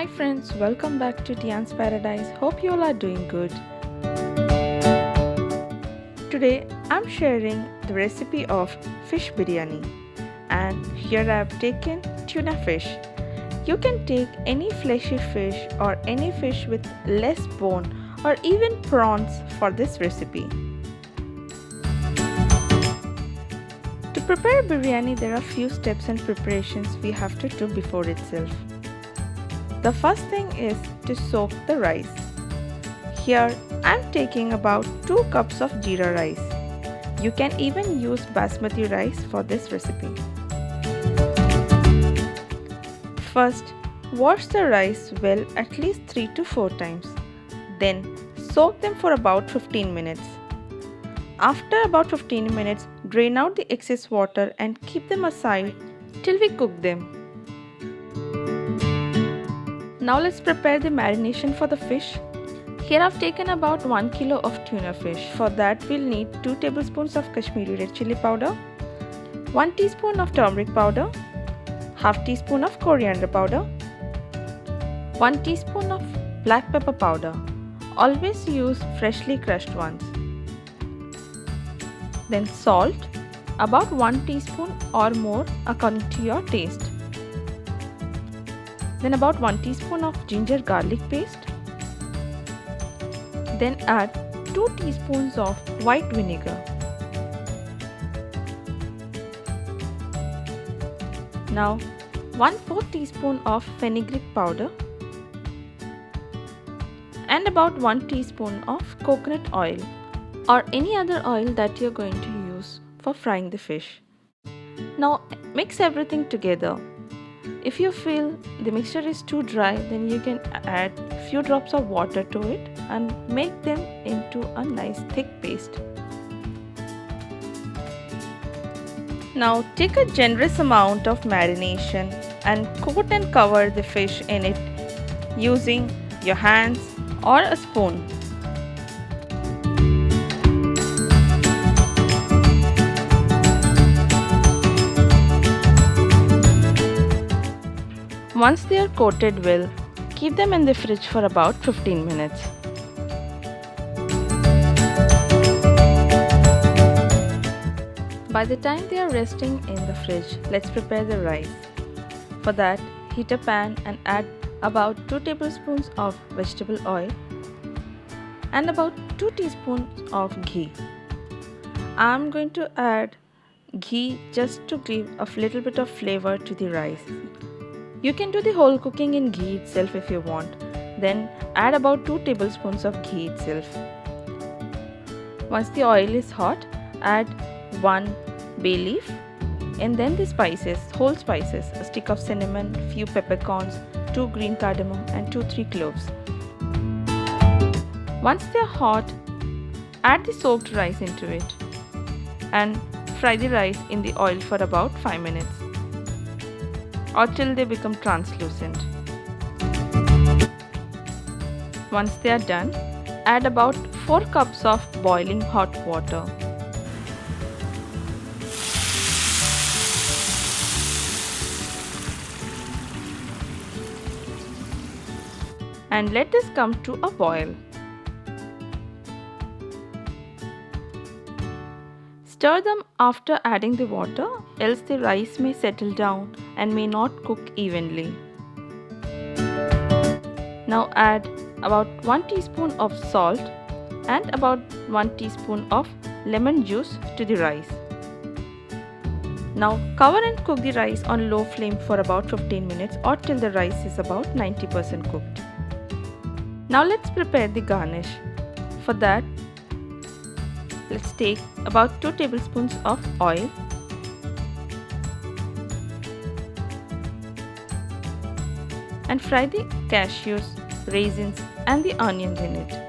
Hi friends, welcome back to Tian's Paradise. Hope you all are doing good. Today I'm sharing the recipe of fish biryani, and here I have taken tuna fish. You can take any fleshy fish or any fish with less bone or even prawns for this recipe. To prepare biryani, there are few steps and preparations we have to do before itself. The first thing is to soak the rice. Here I am taking about 2 cups of Jeera rice. You can even use basmati rice for this recipe. First, wash the rice well at least 3 to 4 times. Then soak them for about 15 minutes. After about 15 minutes, drain out the excess water and keep them aside till we cook them. Now let's prepare the marination for the fish. Here I've taken about 1 kilo of tuna fish. For that we'll need 2 tablespoons of Kashmiri red chili powder, 1 teaspoon of turmeric powder, half teaspoon of coriander powder, 1 teaspoon of black pepper powder. Always use freshly crushed ones. Then salt, about 1 teaspoon or more according to your taste. Then about 1 teaspoon of ginger garlic paste. Then add 2 teaspoons of white vinegar. Now 1/4 teaspoon of fenugreek powder and about 1 teaspoon of coconut oil or any other oil that you're going to use for frying the fish. Now mix everything together. If you feel the mixture is too dry, then you can add few drops of water to it and make them into a nice thick paste. Now take a generous amount of marination and coat and cover the fish in it using your hands or a spoon. Once they are coated well, keep them in the fridge for about 15 minutes. By the time they are resting in the fridge, let's prepare the rice. For that, heat a pan and add about 2 tablespoons of vegetable oil and about 2 teaspoons of ghee. I am going to add ghee just to give a little bit of flavor to the rice. You can do the whole cooking in ghee itself if you want. Then add about 2 tablespoons of ghee itself. Once the oil is hot, add 1 bay leaf and then the spices, whole spices, a stick of cinnamon, few peppercones, 2 green cardamom and 2-3 cloves. Once they are hot, add the soaked rice into it and fry the rice in the oil for about 5 minutes or till they become translucent. Once they are done, add about 4 cups of boiling hot water. And let this come to a boil. Stir them after adding the water, else the rice may settle down and may not cook evenly. Now add about 1 teaspoon of salt and about 1 teaspoon of lemon juice to the rice. Now cover and cook the rice on low flame for about 15 minutes or till the rice is about 90% cooked. Now let's prepare the garnish. For that, let's take about 2 tablespoons of oil and fry the cashews, raisins and the onions in it.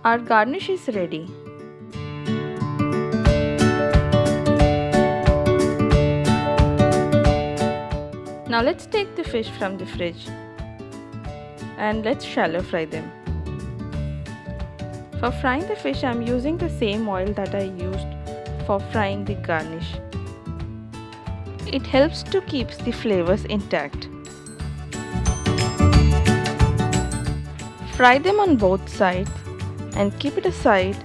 Our garnish is ready. Now let's take the fish from the fridge and let's shallow fry them. For frying the fish, I am using the same oil that I used for frying the garnish. It helps to keep the flavors intact. Fry them on both sides and keep it aside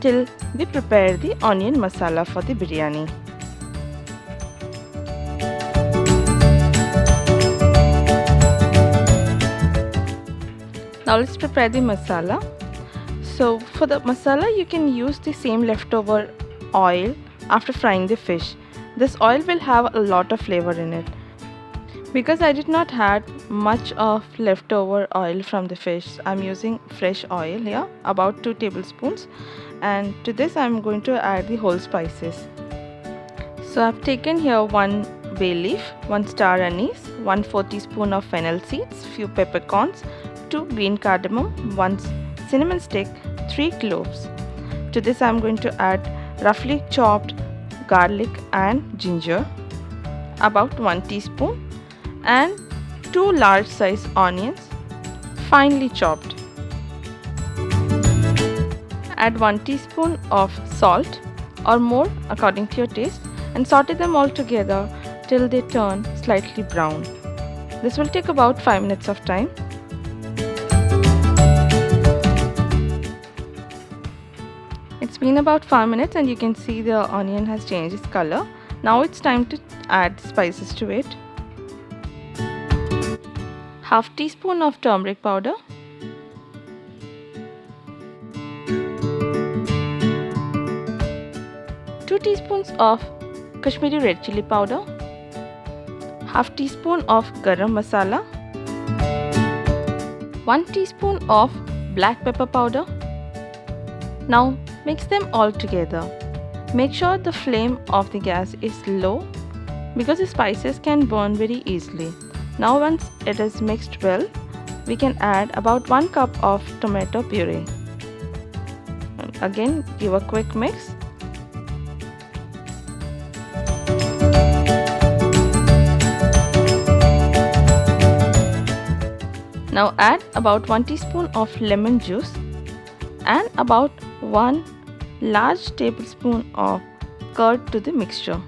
till we prepare the onion masala for the biryani. Now let's prepare the masala. So for the masala, you can use the same leftover oil after frying the fish. This oil will have a lot of flavor in it. Because I did not had much of leftover oil from the fish, I am using fresh oil here, about 2 tablespoons, and to this I am going to add the whole spices. So I have taken here 1 bay leaf, 1 star anise, 1/4 teaspoon of fennel seeds, few peppercones, 2 green cardamom, 1 cinnamon stick, 3 cloves. To this I am going to add roughly chopped garlic and ginger, about 1 teaspoon, and 2 large size onions, finely chopped. Add 1 teaspoon of salt or more according to your taste and saute them all together till they turn slightly brown. This will take about 5 minutes of time. It's been about 5 minutes and you can see the onion has changed its color. Now it's time to add spices to it. Half teaspoon of turmeric powder, two teaspoons of Kashmiri red chili powder, half teaspoon of garam masala, 1 teaspoon of black pepper powder. Now mix them all together. Make sure the flame of the gas is low because the spices can burn very easily. Now once it is mixed well, we can add about 1 cup of tomato puree. Again, give a quick mix. Now add about 1 teaspoon of lemon juice and about 1 large tablespoon of curd to the mixture.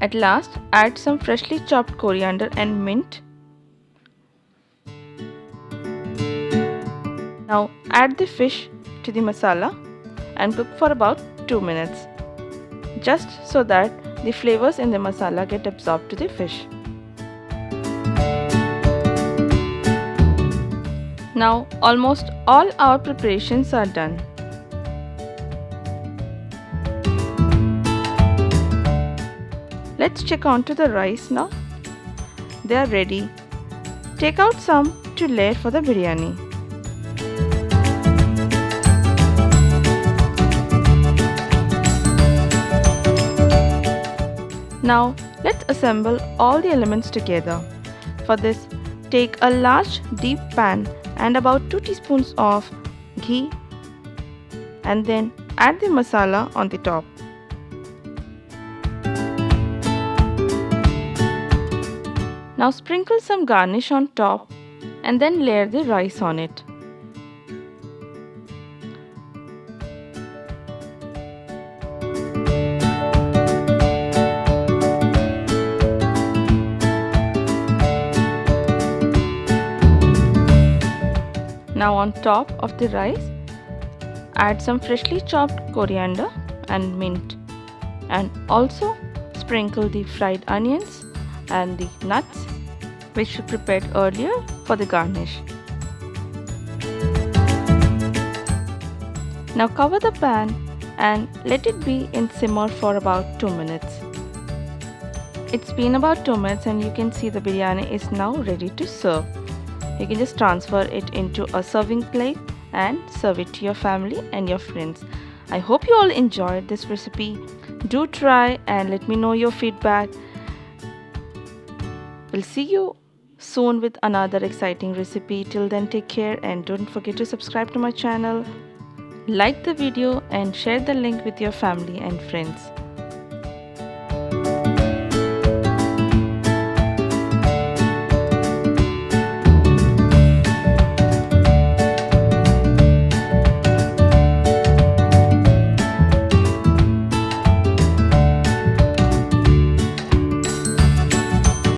At last, add some freshly chopped coriander and mint. Now add the fish to the masala and cook for about 2 minutes, just so that the flavors in the masala get absorbed to the fish. Now almost all our preparations are done. Let's check onto the rice now. They are ready. Take out some to layer for the biryani. Now let's assemble all the elements together. For this, take a large deep pan and about 2 teaspoons of ghee and then add the masala on the top. Now sprinkle some garnish on top and then layer the rice on it. Now on top of the rice, add some freshly chopped coriander and mint, and also sprinkle the fried onions and the nuts which we prepared earlier for the garnish. Now cover the pan and let it be in simmer for about 2 minutes. It's been about 2 minutes and you can see the biryani is now ready to serve. You can just transfer it into a serving plate and serve it to your family and your friends. I hope you all enjoyed this recipe. Do try and let me know your feedback. We'll see you soon with another exciting recipe. Till then, take care and don't forget to subscribe to my channel. Like the video and share the link with your family and friends.